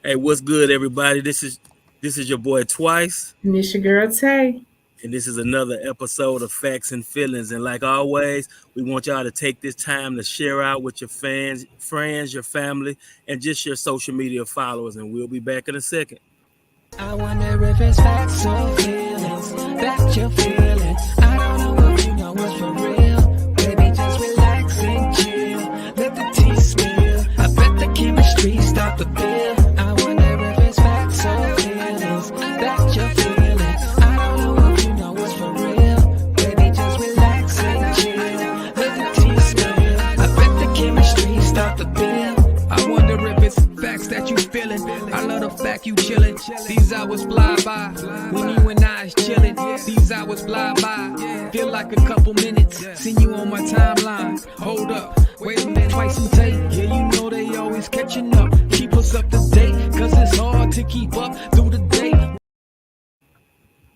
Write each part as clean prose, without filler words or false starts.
Hey, what's good, everybody? This is your boy Twice, And it's your girl Tay. and this is another episode of Facts and Feelings. And like always, we want y'all to take this time to share out with your fans, friends, your family, and just your social media followers. And we'll be back in a second. I wonder if it's facts or feelings. Fact your feelings. I don't know if you know what's for real. Baby, just relax and chill. Let the tea spill. I bet the chemistry start to feel. I wonder if it's facts or feelings. Fact your feelings. I don't know if you know what's for real. Baby, just relax and chill. Let the tea spill. I bet the chemistry start to feel. I wonder if it's facts that you feeling. I love the fact you chillin'. These hours fly by when you and I is chillin'. These hours fly by, feel like a couple minutes. Seen you on my timeline. Hold up, wait a minute, Twice and Tay. Yeah, you know they always catching up. Keep us up to date, cause it's hard to keep up through the day.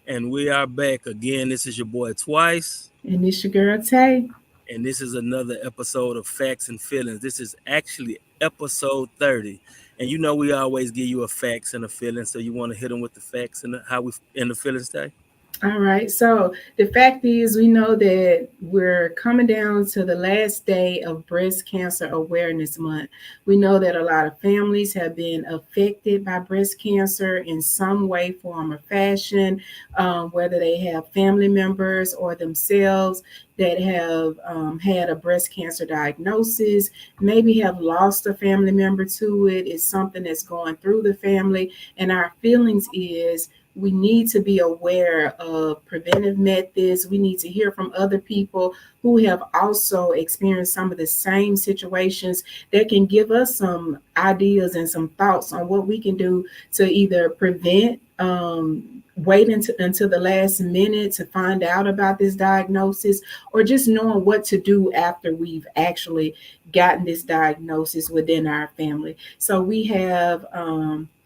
And we are back again. This is your boy Twice, And it's your girl Tay. and this is another episode of Facts and Feelings. This is actually episode 30. And you know we always give you a facts and a feeling, so you want to hit them with the facts and how we in the feelings day. All right. So the fact is, we know that we're coming down to the last day of Breast Cancer Awareness Month. We know that a lot of families have been affected by breast cancer in some way, form, or fashion, whether they have family members or themselves that have had a breast cancer diagnosis, maybe have lost a family member to it. It's something that's going through the family. And our feelings is we need to be aware of preventive methods. We need to hear from other people who have also experienced some of the same situations that can give us some ideas and some thoughts on what we can do to either prevent, wait until the last minute to find out about this diagnosis, or just knowing what to do after we've actually gotten this diagnosis within our family. So we have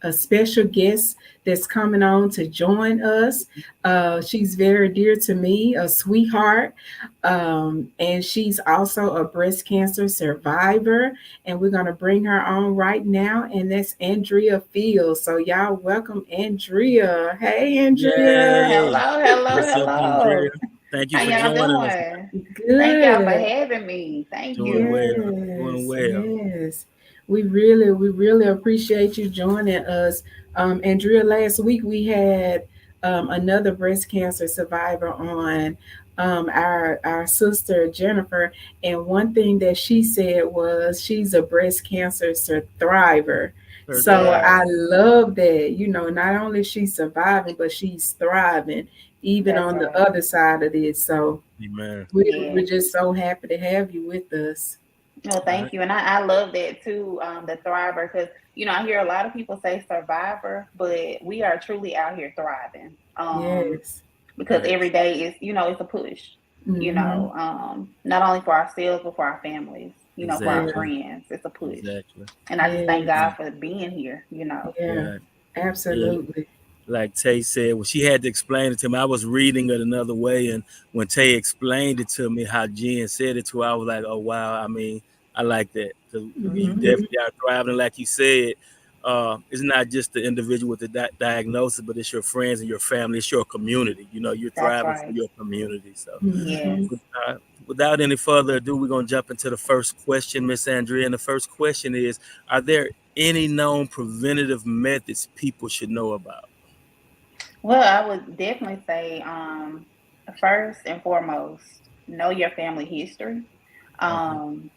a special guest that's coming on to join us. She's very dear to me, a sweetheart, and she's also a breast cancer survivor. And we're going to bring her on right now, and that's Andrea Fields. So, y'all, welcome Andrea. Hey, Andrea. Yay! Hello, hello, What's up, Andrea? hello. Thank you How for y'all joining us. doing? Thank y'all for Good. having me. Thank Doing you. well, doing Yes, well. yes. We really appreciate you joining us. Andrea, last week we had another breast cancer survivor on, our sister Jennifer, and one thing that she said was she's a breast cancer thriver. So I Yes, Survivor. love that. Not only she's surviving, but she's thriving even that's on the right. other side of this. So Amen. we're Yes. just so happy to have you with us. Well, All right. thank you. And I love that too, the thriver, because, I hear a lot of people say survivor, but we are truly out here thriving. Yes. Because Thanks. every day is, it's a push, Mm-hmm. not only for ourselves, but for our families, for our Yeah. Exactly. friends. It's a push. Exactly. And I just thank Yes. God for being here. Yeah. Right. Yeah. Absolutely. Like Tay said, when she had to explain it to me, I was reading it another way, and when Tay explained it to me, how Jen said it to her, I was like, "Oh wow!" I mean, I like that because you Mm-hmm. definitely are thriving, like you said. It's not just the individual with the diagnosis, but it's your friends and your family. It's your community. You're That's thriving for right. your community. So, Yes. Mm-hmm. uh, without any further ado, we're gonna jump into the first question, Miss Andrea. And the first question is: Are there any known preventative methods people should know about? Well, I would definitely say, first and foremost, know your family history. Uh-huh. Um,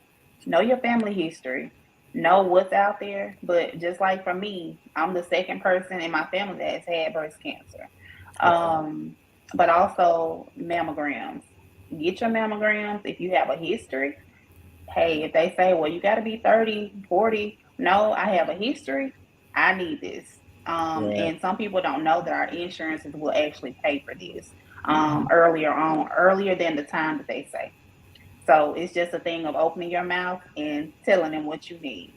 know your family history. Know what's out there. But just like for me, I'm the second person in my family that's had breast cancer. Okay. Um, but also mammograms. Get your mammograms if you have a history. Hey, if they say, well, you got to be 30, 40, no, I have a history, I need this. Right. And some people don't know that our insurances will actually pay for this Mm-hmm. earlier than the time that they say. So it's just a thing of opening your mouth and telling them what you need.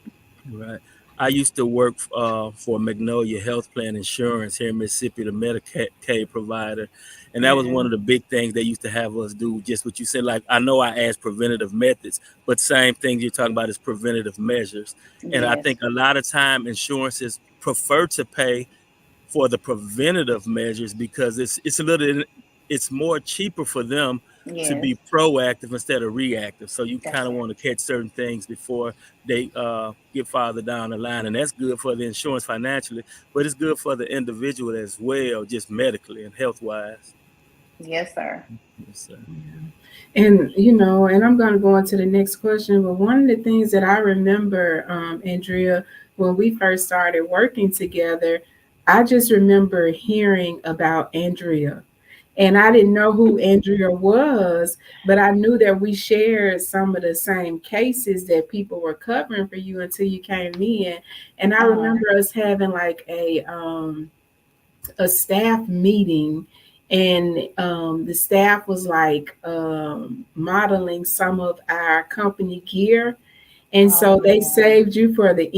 Right. I used to work for Magnolia Health Plan Insurance here in Mississippi, the Medicaid provider, and that was one Yeah. of the big things they used to have us do. Just what you said, like I know I asked preventative methods, but same thing you're talking about is preventative measures. And I Yes. think a lot of time insurances prefer to pay for the preventative measures because it's a little it's more cheaper for them to Yes. be proactive instead of reactive. So you kind That's of right. want to catch certain things before they get farther down the line, and that's good for the insurance financially, but it's good for the individual as well, just medically and health wise. Yes, sir. Yes, And and I'm going to go on to the next question. But one of the things that I remember, Andrea, when we first started working together, I just remember hearing about Andrea. And I didn't know who Andrea was, but I knew that we shared some of the same cases that people were covering for you until you came in. And I Uh-huh. remember us having like a staff meeting, and the staff was like modeling some of our company gear, and Oh so they yeah. saved you for the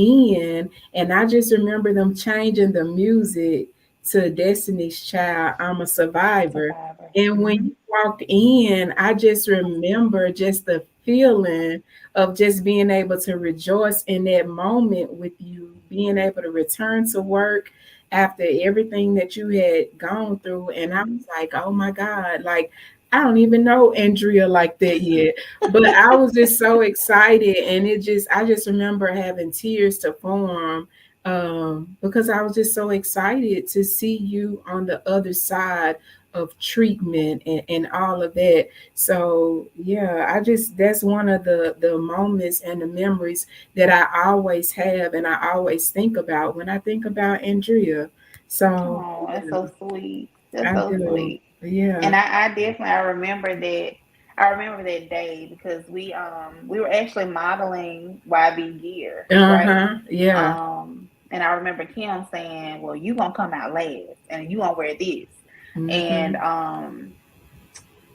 end. And I just remember them changing the music to Destiny's Child, I'm a Survivor. Survivor. And when Hmm. you walked in, I just remember just the feeling of just being able to rejoice in that moment with you, being able to return to work after everything that you had gone through. And I was like, oh my God, like I don't even know Andrea like that yet, but I was just so excited, and I just remember having tears to form, because I was just so excited to see you on the other side of treatment and all of that. So yeah, that's one of the moments and the memories that I always have and I always think about when I think about Andrea. So Oh, that's yeah, so sweet. That's I so do. sweet. Yeah. And I definitely I remember that. I remember that day because we were actually modeling YB gear, right? Uh-huh. Yeah. And I remember Kim saying, "Well, you gonna come out last, and you gonna wear this." And Mm-hmm.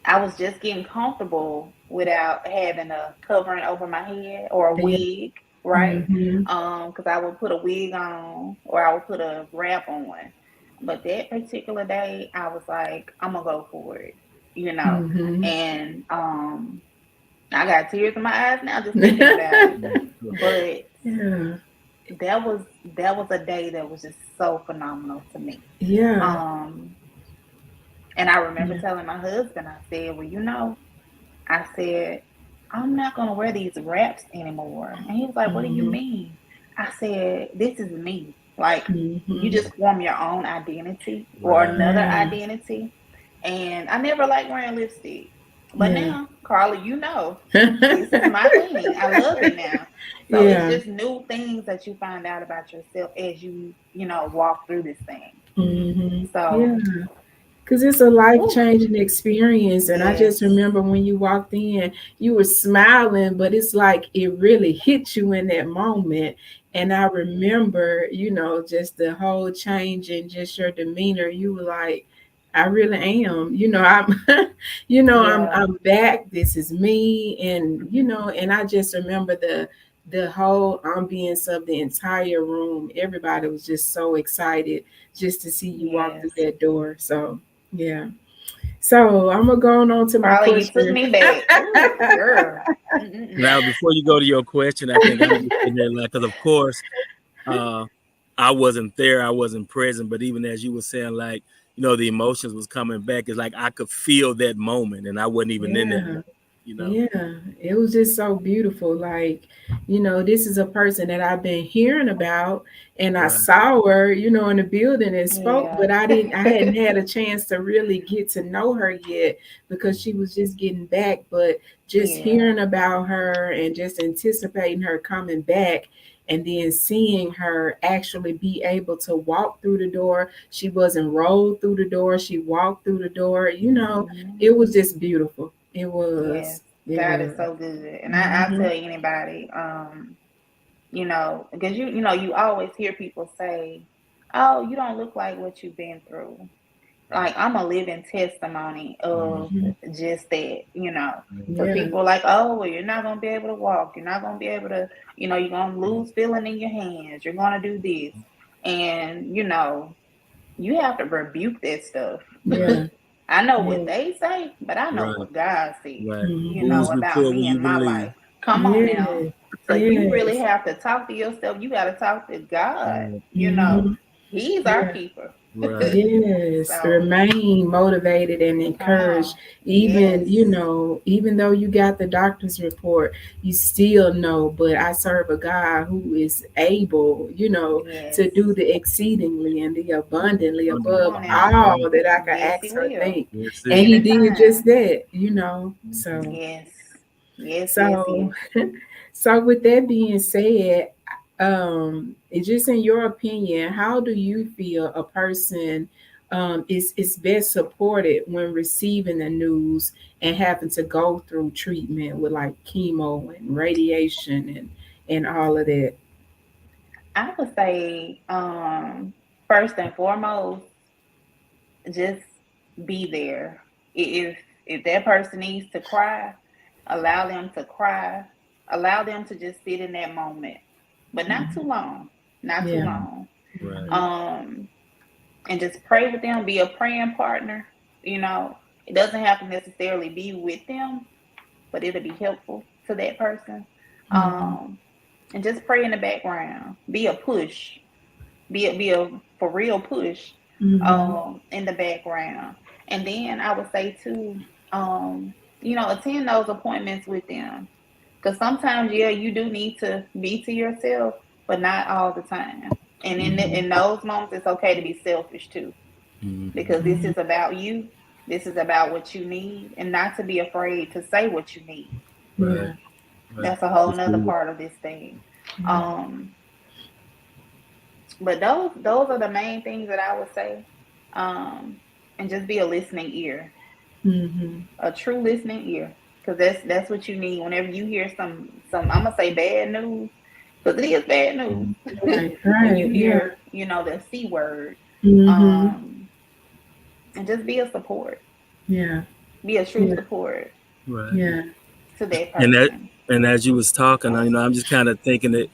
I was just getting comfortable without having a covering over my head or a Yeah. wig, right? Mm-hmm. Because I would put a wig on or I would put a wrap on. But that particular day, I was like, I'm gonna go for it, you know. Mm-hmm. And I got tears in my eyes now just thinking about it. sir. But Yeah. that was a day that was just so phenomenal to me. Yeah. Um, and I remember Yeah. telling my husband, I said, well, I said, I'm not going to wear these wraps anymore. And he was like, what do you Mm-hmm. mean? I said, this is me. Like, you Mm-hmm. just form your own identity or Right. another Yeah. identity. And I never liked wearing lipstick. But Yeah. now, Carla, this is my thing. I love it now. So it's Yeah. just new things that you find out about yourself as walk through this thing. Mm-hmm. So, Yeah. Because it's a life whew, changing experience. And I yes, just remember when you walked in, you were smiling, but it's like it really hit you in that moment. And I remember, just the whole change in just your demeanor. You were like, I really am. I'm yeah. I'm back. This is me. And and I just remember the whole ambience of the entire room. Everybody was just so excited just to see you walk through Yes. that door. So yeah. So I'm gonna go on to my Carla, you took question. me back. Ooh, girl. Mm-mm-mm. Now, before you go to your question, I think I'll just in there, like, because of course, uh, I wasn't there, I wasn't present, but even as you were saying, like, the emotions was coming back. It's like I could feel that moment, and I wasn't even in that Yeah. moment. You know, Yeah, it was just so beautiful. Like, this is a person that I've been hearing about, and I right? saw her, in the building and spoke, Yeah. but I hadn't had a chance to really get to know her yet because she was just getting back. But just Yeah. hearing about her and just anticipating her coming back, and then seeing her actually be able to walk through the door. She wasn't rolled through the door, she walked through the door. Hmm. It was just beautiful. It Yes. was. It God is was. so good. And I'll Hmm. tell anybody, because you always hear people say, oh, you don't look like what you've been through. like I'm a living testimony of Mhm. Mhm. just that, you know. Because Yeah. people are like, oh, well, you're not gonna be able to walk, you're not gonna be able to, you're gonna lose feeling in your hands, you're gonna do this, and you have to rebuke that stuff. Yeah. I know what Yeah. they say, but I know Right. what God said, Right. Mhm. Whose about report will me you and my believe? life. Come on now. Yeah. So you really Yes. have to talk to yourself. You got to talk to God. Right. Mhm. He's our Yeah. keeper. Right. Yes, So, remain motivated and come encouraged. on. Even, Yes. even though you got the doctor's report, you still know, but I serve a God who is able, to Yes. do the exceedingly and the abundantly Abundantly. Come above on That's now. all right. that I could Yes, he ask or will. think. That's And it. he did just Anytime. that. Mhm. So, Yes. Yes, yes, so, yes. so with that being said, it's just in your opinion, how do you feel a person is best supported when receiving the news and having to go through treatment with like chemo and radiation and all of that? I would say, first and foremost, just be there. If that person needs to cry, allow them to cry. Allow them to just sit in that moment, but not too Mhm. long. Not too Yeah. long. Right. Mhm. Um, and just pray with them. Be a praying partner. You know, it doesn't have to necessarily be with them, but it'll be helpful to that person. Mhm. Um, and just pray in the background. Be a push. Be a for real push Mhm. in the background. And then I would say too, attend those appointments with them. Because sometimes, yeah, you do need to be to yourself, but not all the time. And in those moments, it's okay to be selfish too, Mhm. because this Mhm. is about you. This is about what you need, and not to be afraid to say what you need. Right. Yeah. Right. That's a whole That's nother good. part of this thing. Yeah. Um, but those are the main things that I would say. Um, and just be a listening ear, Mhm. a true listening ear, because that's what you need whenever you hear some I'm gonna say bad news, because it is bad news. Mhm. Right. When you Right. Yeah. hear the C word, Mhm. um, and just be a support, Yeah. be a true Yeah. support Right. Yeah. to that And that person. and as you was talking, I'm just kind of thinking that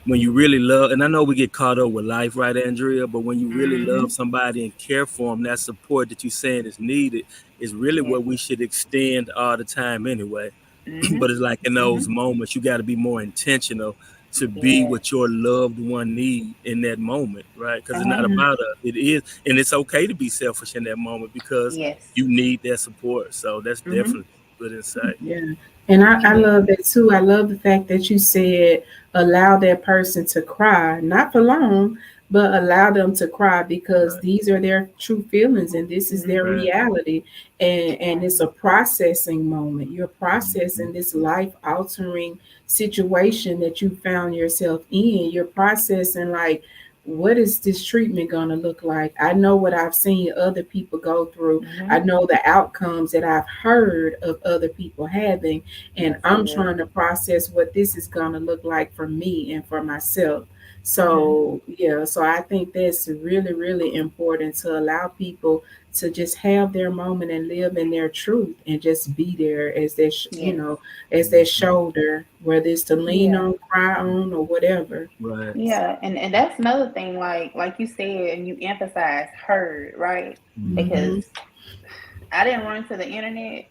when you really love, and I know we get caught up with life, right, Andrea, but when you really Mm-hmm. love somebody and care for them, that support that you're saying is needed is really Yes. what we should extend all the time anyway. Mm-hmm. But it's like in Mm-hmm. those moments, you got to be more intentional to be Yes. what your loved one need in that moment, right? Because it's not Uh-huh. Yeah. about us. It is, and it's okay to be selfish in that moment because Yes. you need that support. So that's Mm-hmm. definitely good insight. Yeah. And I Yes. love that too. I love the fact that you said allow that person to cry, not for long, but allow them to cry because Right, these are their true feelings and this is their Mm-hmm. right, reality. And it's Right. a processing moment. You're mhm, processing this life altering situation that you found yourself in. You're processing like what is this treatment going to look like? I know what I've seen other people go through. I Mm-hmm. know the outcomes that I've heard of other people having, and That's I'm good. trying to process what this is going to look like for me and for myself. Mm-hmm. So, yeah, so I think that's really, really important to allow people to just have their moment and live in their truth and just be there as their, Yes. as their mhm, shoulder, whether it's to lean Yeah. on, cry on, or whatever. right, Yeah, and that's another thing, like you said, and you emphasize heard, right? mhm, Because Mm-hmm. I didn't run to the internet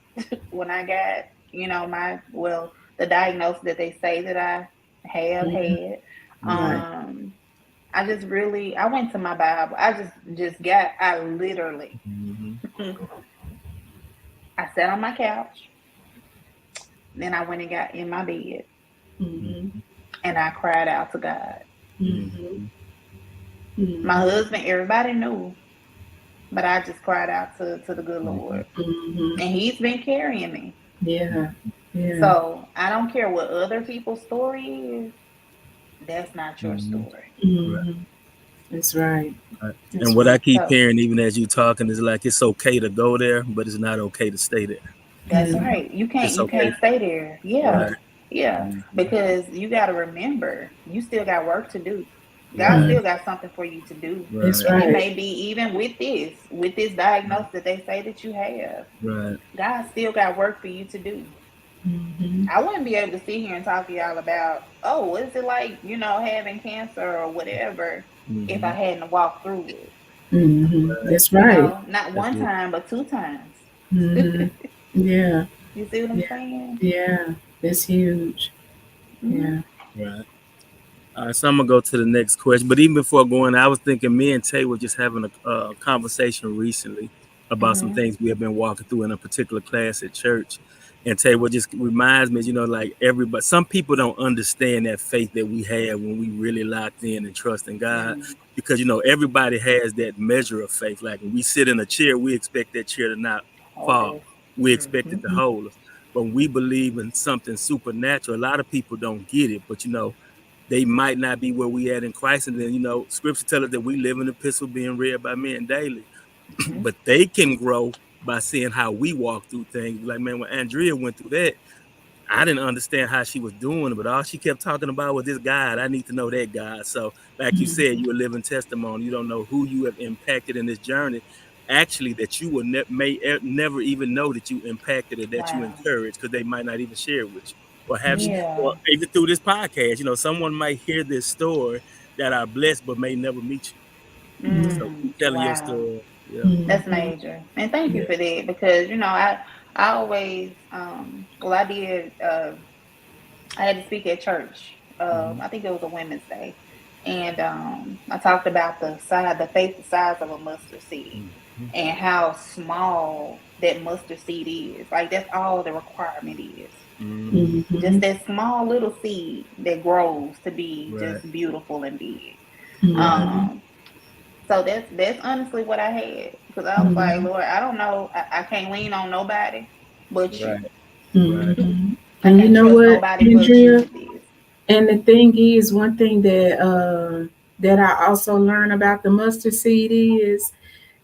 when I got, the diagnosis that they say that I have Mm-hmm. had. Right. Um, I went to my Bible. I literally, mhm, I sat on my couch, then I went and got in my bed, Mm-hmm. mhm, and I cried out to God. Mm-hmm. mhm, My Mm-hmm. husband, everybody knew, but I just cried out to the good mhm, Lord. Mm-hmm. And he's been carrying me. Yeah. Yeah. So I don't care what other people's story is, that's not your mhm, story. right, Mm-hmm. That's right. right. And That's what I right. keep So hearing, even as you talking, is like it's okay to go there, but it's not okay to stay there. that's Yeah. right. You can't It's you okay, can't stay there. Yeah. right? Yeah. Yeah. Mhm, Because you gotta remember, you still got work to do. God Right. still got something for you to do. That's Right. And it right. may be even with this diagnosis that they say that you have, Right. God still got work for you to do. Mm-hmm. I wouldn't be able to sit here and talk to y'all about, oh, what is it like, having cancer or whatever, if I Mm-hmm. hadn't walked through it. Mm-hmm. That's right. Not That's one good. time, but two times. Mm-hmm. Yeah. You see what I'm Yeah. saying? Yeah. That's huge. Mm-hmm. Yeah. Right. All right, so I'm gonna go to the next question. But even before going, I was thinking me and Tay were just having a conversation recently about some Mm-hmm. things we have been walking through in a particular class at church. And Tay, what just reminds me, like everybody, some people don't understand that faith that we have when we really locked in and trust in God, Mm-hmm. because everybody has that measure of faith. Like when we sit in a chair, we expect that chair to not Hold fall. this. We expect it to Mm-hmm. hold us. But when we believe in something supernatural, a lot of people don't get it. But they might not be where we at in Christ. And then, scripture tells us that we live in the epistle being read by men daily. Mm-hmm. But they can grow by seeing how we walk through things. Like, man, when Andrea went through that, I didn't understand how she was doing it, but all she kept talking about was this God. I need to know that God. So, like you said, you're a living testimony. You don't know who you have impacted in this journey. Actually, that you will never even know that you impacted or that you Wow. encouraged, because they might not even share it with you. Or have you, Yeah. or even through this podcast, someone might hear this story that are blessed but may never meet you. So Mm. keep telling your Wow. story. Yeah. That's Mm-hmm. major. And thank you Yeah. for that because, I always, well, I did, I had to speak at church. Mm-hmm. I think it was a Women's Day. And I talked about the faith the size of a mustard seed Mm-hmm. and how small that mustard seed is. Like, that's all the requirement is. Mm-hmm. Just Mm-hmm. that small little seed that grows to be Right. just beautiful and big. Right. Mm-hmm. Um, so that's honestly what I had because I was like, Mm-hmm. Lord, I don't know, I can't lean on nobody but you. Right. Right. Mm-hmm. I And you can't know trust what, nobody but you Andrea? with this. And the thing is, one thing that I also learned about the mustard seed is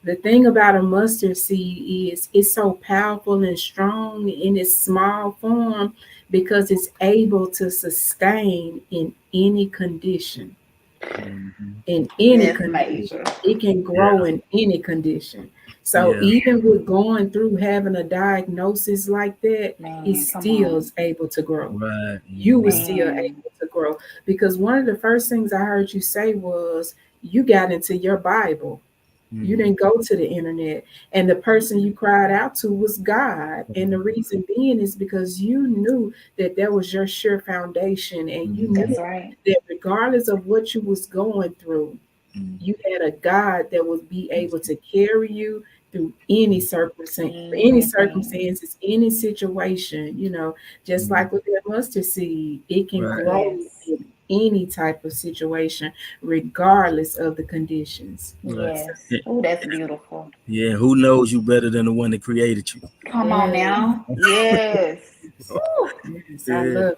the thing about a mustard seed is it's so powerful and strong in its small form because it's able to sustain in any condition. Mm-hmm. In any That's condition. major. It can grow Yeah. in any condition. So Yeah. even with going through having a diagnosis like that, it Man, come still on. is able to grow. Right. You were Mm-hmm. still Man. able to grow because one of the first things I heard you say was you got into your Bible. You Mm-hmm. didn't go to the internet. And the person you cried out to was God. And the reason being is because you knew that that was your sure foundation. And you Mm-hmm. knew That's right. that regardless of what you was going through, Mm-hmm. you had a God that would be able to carry you through any Anything. circumstances, any situation, just Mm-hmm. like with that mustard seed, it can Right. grow Yes. in any type of situation, regardless of the condions. Right. So, Yes. Oh, that's beautiful. Yeah. Who knows you better than the one that created you? Come on yes, now. Yes. Woo. yes, I Yeah. love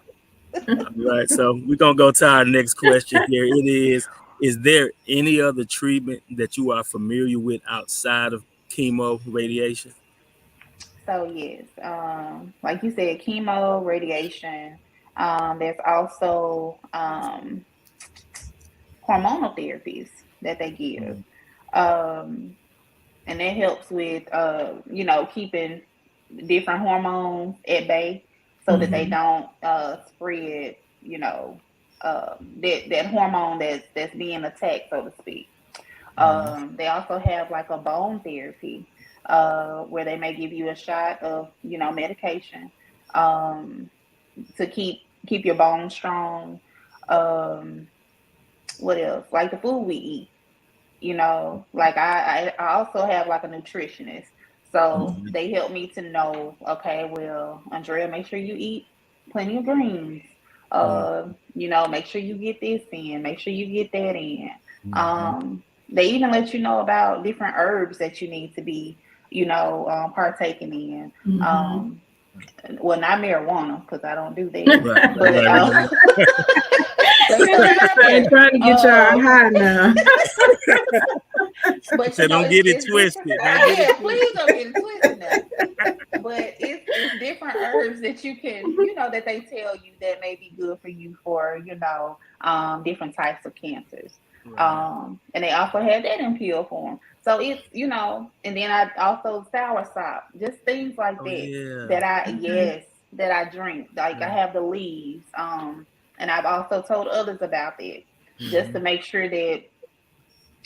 All right. So we're gonna go to our next question here. It is: is there any other treatment that you are familiar with outside of chemo radiation? So yes, like you said, chemo, radiation. There's also hormonal therapies that they give. Mm-hmm. Um, and that helps with keeping different hormones at bay so that they it. don't spread that hormone that's being attacked, so to speak. They also have like a bone therapy where they may give you a shot of medication um, to keep your bones strong. um, what else, like the food we eat, like I also have like a nutritionist. So Mm-hmm. they help me to know, okay, well, Andrea, make sure you eat plenty of greens. Make sure you get this in, make sure you get that in. Mm-hmm. They even let you know about different herbs that you need to be, partaking in. Mm-hmm. Well, not marijuana because I don't do that, Right. but Right. let me throw that out I ain't there. trying to get y'all high now. But So don't get it it's different. twisted. Don't get it Yeah, please twisted. don't get it twisted now. But it's different herbs that you can, that they tell you that may be good for you for, different types of cancers. Right. And they also had that in pill form. So it's, and then I also soursop, just things like Oh that yeah. that I, Okay. yes, that I drink. Like I Yeah. have the leaves. And I've also told others about that just to Hmm. make sure that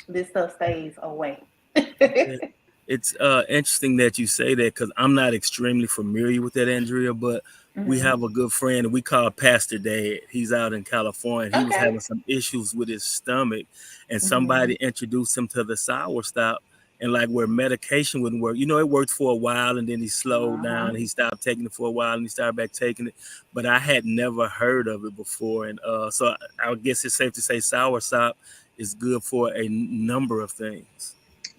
this stuff stays away. It's interesting that you say that because I'm not extremely familiar with that, Andrea, but we Hmm. have a good friend we call Pastor Dad. He's out in California. He was Okay. having some issues with his stomach, and Hmm. somebody introduced him to the sour stop. And like where medication wouldn't work, it worked for a while, and then he slowed Uh-huh. down. He stopped taking it for a while, and he started back taking it. But I had never heard of it before, and so I guess it's safe to say sour stop is good for a number of things.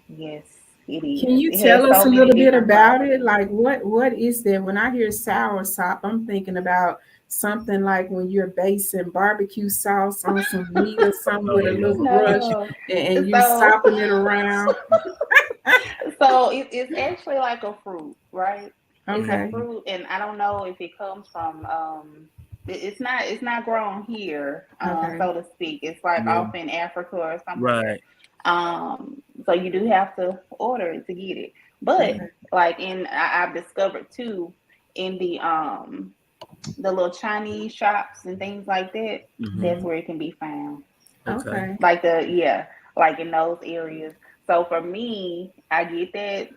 Yes, it Can is. you It has tell us so a many little bit different about it? properties. Like what is that? When I hear sour sop, I'm thinking about something like when you're basting barbecue sauce on some meat or something with a little Oh, brush No. and you So sopping it around. it's actually like a fruit, right? It's a Okay. mhm. fruit, and I don't know if it comes from it's not grown here, Okay. so to speak. It's like Yeah, off in Africa or somewhere. right. So you do have to order it to get it. But Okay. like I've discovered too in the little Chinese shops and things like that, that's Hmm. where it can be found. Okay. Okay. Like yeah, like in those areas. So for me, I get that.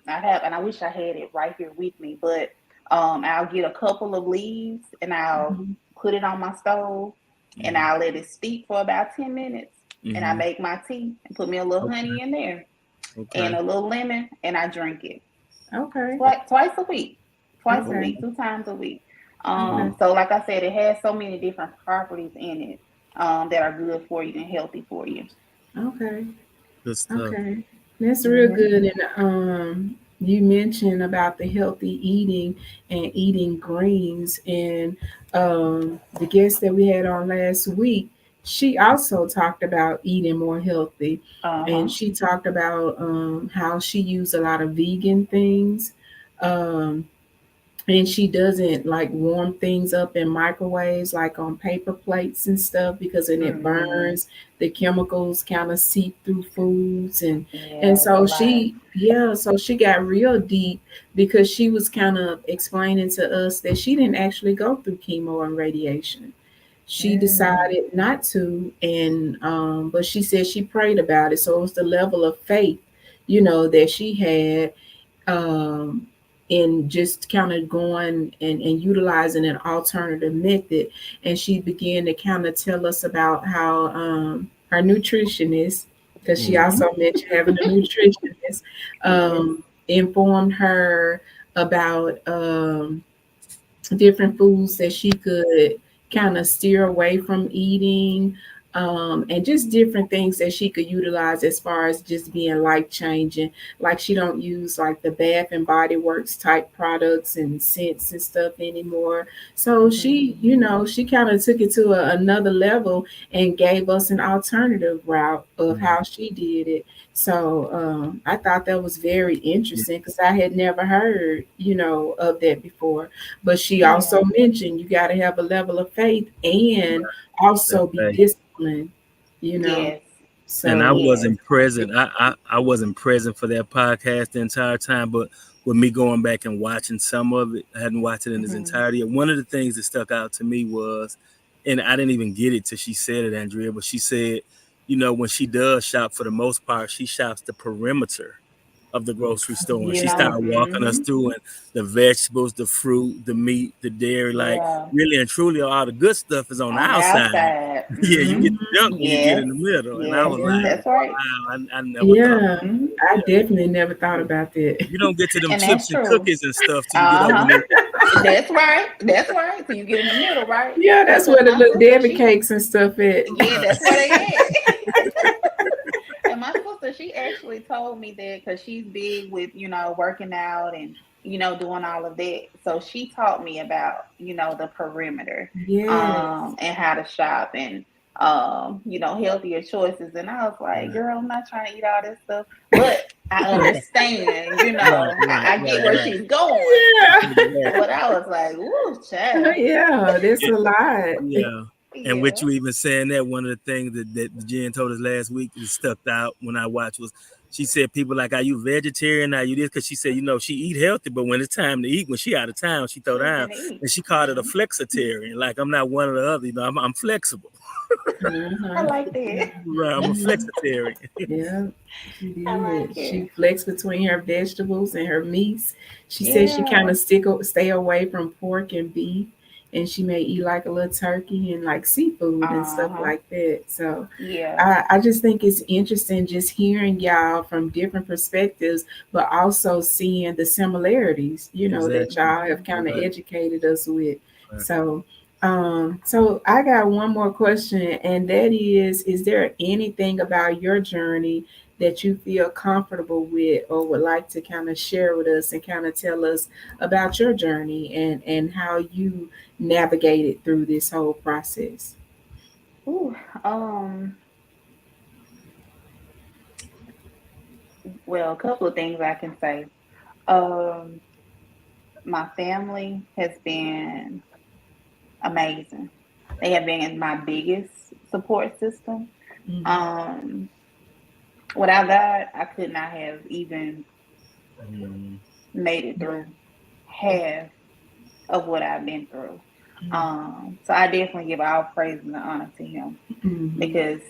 And I wish I had it right here with me, but I'll get a couple of leaves and I'll Mhm. put it on my stove and Hmm. I'll let it steep for about 10 minutes. And I Hmm. make my tea and put me a little Okay. honey in there and Okay. a little lemon and I drink it Okay. twice a week, Okay. 2 times a week. Okay. Hmm. So like I said, it has so many different properties in it that are good for you and healthy for you. Okay. Good stuff. Okay, that's real Hmm. good. And you mentioned about the healthy eating and eating greens, and the guest that we had on last week, she also talked about eating more healthy, and Uh-huh. she talked about how she used a lot of vegan things. Um, and she doesn't like warm things up in microwaves like on paper plates and stuff because then it Hmm. burns, the chemicals kind of seep through foods. And Yeah, it's a so lot. she got real deep because she was kind of explaining to us that she didn't actually go through chemo and radiation. She Mm. decided not to, and but she said she prayed about it, so it was the level of faith, that she had, um, in just kind of going and utilizing an alternative method. And she began to kind of tell us about how her nutritionist, because she Hmm. also mentioned having a nutritionist, Yes. informed her about different foods that she could kind of steer away from eating, and just different things that she could utilize as far as just being life changing. Like she don't use like the Bath and Body Works type products and scents and stuff anymore. So Hmm. she kind of took it to another level and gave us an alternative route of Hmm. how she did it. So I thought that was very interesting because I had never heard, of that before. But she Yeah. also mentioned you got to have a level of faith and That's also be right. disciplined, you know. Yes. And I So, Yes. wasn't present. I wasn't present for that podcast the entire time, but with me going back and watching some of it, I hadn't watched it in its Hmm. entirety. One of the things that stuck out to me was, and I didn't even get it till she said it, Andrea, but she said, when she does shop, for the most part, she shops the perimeter of the grocery store. And she started walking us Hmm. through and the vegetables, the fruit, the meat, the dairy, like Yeah. really and truly all the good stuff is on the On the outside. outside. Yeah, you Hmm. get the mhm, junk when you get Yes. in the middle. And I Yes. was like, yeah, That's right. wow, I never thought. yeah, Hmm. I Yeah. definitely never thought about that. You don't get to them And that's chips and true. cookies and stuff till you get over Uh-huh. there. That's right. That's right. So you get in the middle, right? Yeah, that's Because where the my little sister, Debbie she, cakes and stuff at. yeah, that's where they at. And my sister, she actually told me that because she's big with, working out and, doing all of that. So she taught me about, the perimeter, Yes. and how to shop and, healthier choices. And I was like, Right, girl, I'm not trying to eat all this stuff, but I understand, right, right, I get right, where right. she's going. Yeah. Exactly. But I was like, ooh, child. Yeah, that's It, a lot. yeah. And with Yeah. you even saying that, one of the things that Jen told us last week that stuck out when I watched was she said people like, are you vegetarian? Are you this? Because she said, she eat healthy, but when it's time to eat, when she out of town, she throw She down. finna eat. And she called it a flexitarian. Like I'm not one or the other, I'm flexible. I Uh-huh. like that. Right, I'm a Mhm. flexitarian. Yeah, she I did. like She it. flexed between her vegetables and her meats. She said she kind Yeah. of stay away from pork and beef, and she may eat like a little turkey and like seafood and stuff Uh-huh. like that. So Yeah. I just think it's interesting just hearing y'all from different perspectives, but also seeing the similarities, that Exactly. y'all have kind of Right. educated us with. Right. So so I got one more question, and that is there anything about your journey that you feel comfortable with or would like to kind of share with us and kind of tell us about your journey and how you navigated through this whole process? Ooh. Well, a couple of things I can say. Um, my family has been amazing. They have been my biggest support system. Mm-hmm. Um, Without God, I could not have even Mm, made it Yeah. through half of what I've been through. Mm-hmm. So I definitely give all praise and honor to him Mm-hmm. because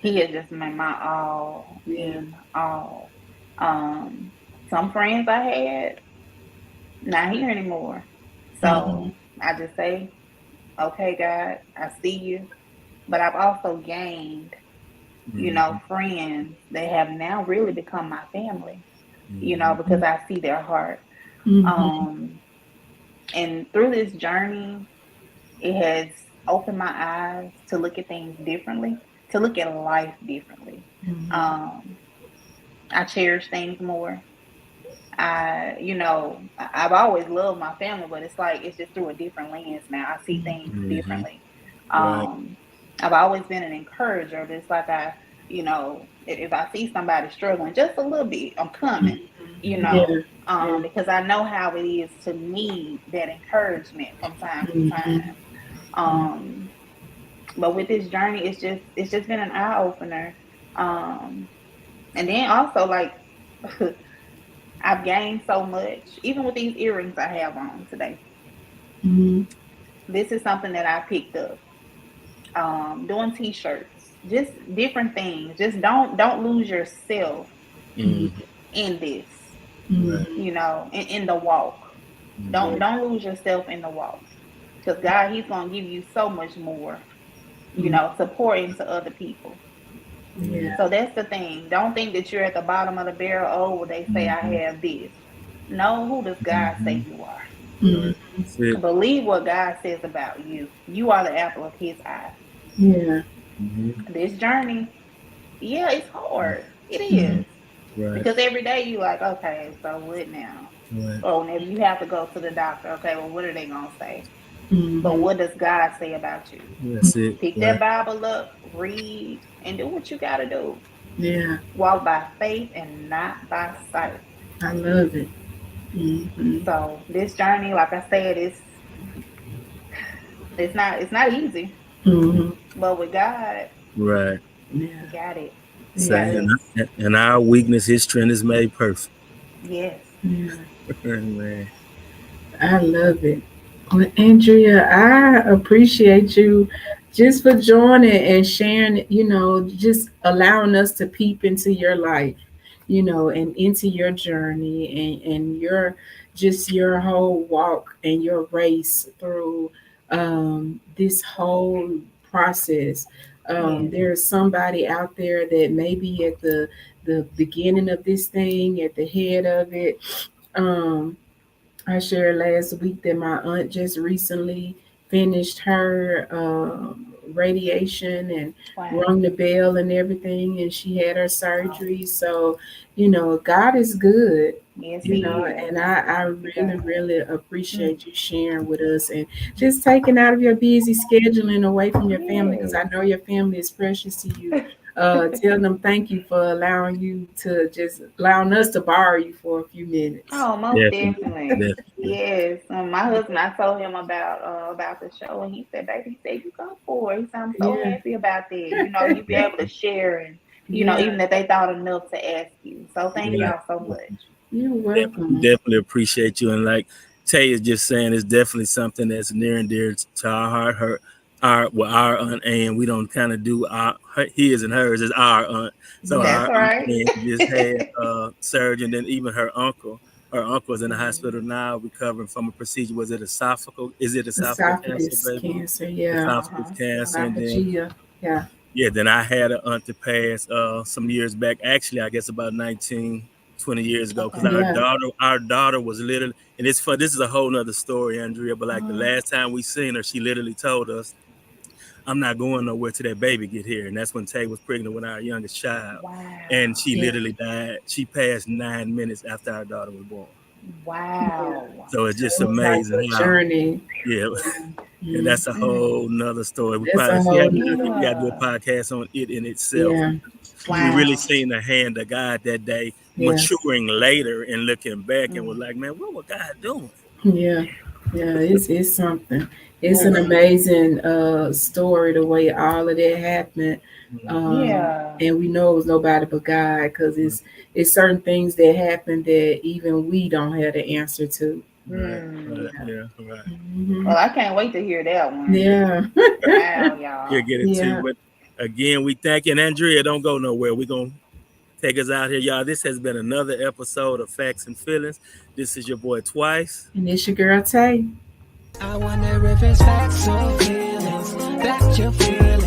he has just been my all Yeah. in all. Um, some friends I had not here anymore. Mm-hmm. So I just say, okay, God, I see you. But I've also gained, mm, friends that have now really become my family, mm, because I see their heart. Mm-hmm. Um, and through this journey, it has opened my eyes to look at things differently, to look at life differently. Mm-hmm. Um, I cherish things more. I've always loved my family, but it's like it's just through a different lens now. I see things mm, differently. right. Um, I've always been an encourager, but it's like if I see somebody struggling just a little bit, I'm coming, Yeah. Yeah. because I know how it is to need that encouragement from time to Mm-hmm. time. Um, but with this journey, it's just been an eye opener. Um, and then also like I've gained so much, even with these earrings I have on today. Mm-hmm. This is something that I picked up. Doing t-shirts, just different things. Just don't lose yourself Mm, in this, right. Mm-hmm. in the walk. Don't Mm, Yeah. don't lose yourself in the walk. Because God, He's gonna give you so much more, Mm-hmm. supporting to other people. mm, Yeah. So that's the thing. Don't think that you're at the bottom of the barrel. Oh, well, they say I mm, have this. No, who does God say mm, you are? right. Mm-hmm. That's it. Believe what God says about you. You are the apple of His eye. Yeah. Mm, This journey, yeah, it's hard. It Mm-hmm. is. right. Because every day you like, okay, so what now? Right. Or whenever you have to go to the doctor, okay, well, what are they going to say? But Mm-hmm. what does God say about you? That's it. Pick that Right. Bible up, read, and do what you got to do. Yeah. Walk by faith and not by sight. I love it. Mm-hmm. So this journey, like I said, it's not easy. Mm-hmm. But with God, Right. Yeah. you got it. You Say, got Yeah. and, this. and our weakness, His strength is made perfect. Yes. Yeah. Man. I love it. Well, Andrea, I appreciate you just for joining and sharing, just allowing us to peep into your life, and into your journey and your whole walk and your race through this whole process. Yes. There's somebody out there that may be at the beginning of this thing, at the head of it. Um, I shared last week that my aunt just recently finished her radiation and Wow. rung the bell and everything, and she had her Wow. surgery. So, God is good, Yes, He is. and I Thank you, really, God. really Mm. appreciate you sharing with us and just taking out of your busy scheduling away from your family because I Yes. know your family is precious to you. Tell them thank you for allowing us to borrow you for a few minutes. Oh, most Definitely, definitely. definitely. Yes. My husband, I told him about the show, and he said, "Baby," he said, "you go for it." He said, "I'm so Yeah, happy about that. You be able to share, and yeah, even if they thought enough to ask you. So thank Right. y'all so much." you're Definitely, welcome. definitely appreciate you. And like Tay is just saying, it's definitely something that's near and dear to our heart. Our aunt Ann, we don't kind of do his and hers is our aunt. So Yeah, That's our aunt right. Ann just had surgery, and then even her uncle. Her uncle is in the hospital now, recovering from a procedure. Was it esophageal? Is it esophageal cancer, esophagus baby? cancer. Yeah, Esophageal Uh-huh. cancer, and then esophageal. Yeah. yeah, then I had an aunt that passed some years back. Actually, I guess about 19, 20 years ago, because Okay. Yeah. our daughter was literally, and it's fun. This is a whole nother story, Andrea. But like the Uh, last time we seen her, she literally told us, "I'm not going nowhere till that baby get here." And that's when Tay was pregnant with our youngest child, and Wow. she yeah. literally died. She passed 9 minutes after our daughter was born. Yeah. Wow. So it's So just it's like amazing a how, journey. yeah. Yeah. And that's a Mhm. whole nother story. We That's probably a see, whole I nother. think we got to do a Yeah. podcast on it in itself. Yeah. We Yeah. really Wow. seen the hand of God that day, Yeah. maturing later and looking back, and was Mm. like, man, what was God doing? Yeah. Yeah. It's something. It's an Wow. amazing story the way all of that happened. Mhm. Um, Yeah. and we know it was nobody but God because it's certain things that happen that even we don't have the answer to. Right, Mm. right, Yeah. yeah, right. Hmm. Well, I can't wait to hear that one. Yeah. Wow, We'll y'all. get into, Yeah. but again, we thank you. And Andrea, don't go nowhere. We're gonna take us out here, y'all. This has been another episode of Facts and Feelings. This is your boy Twice. And it's your girl Tay. I wonder if it's facts or feelings that you're feeling.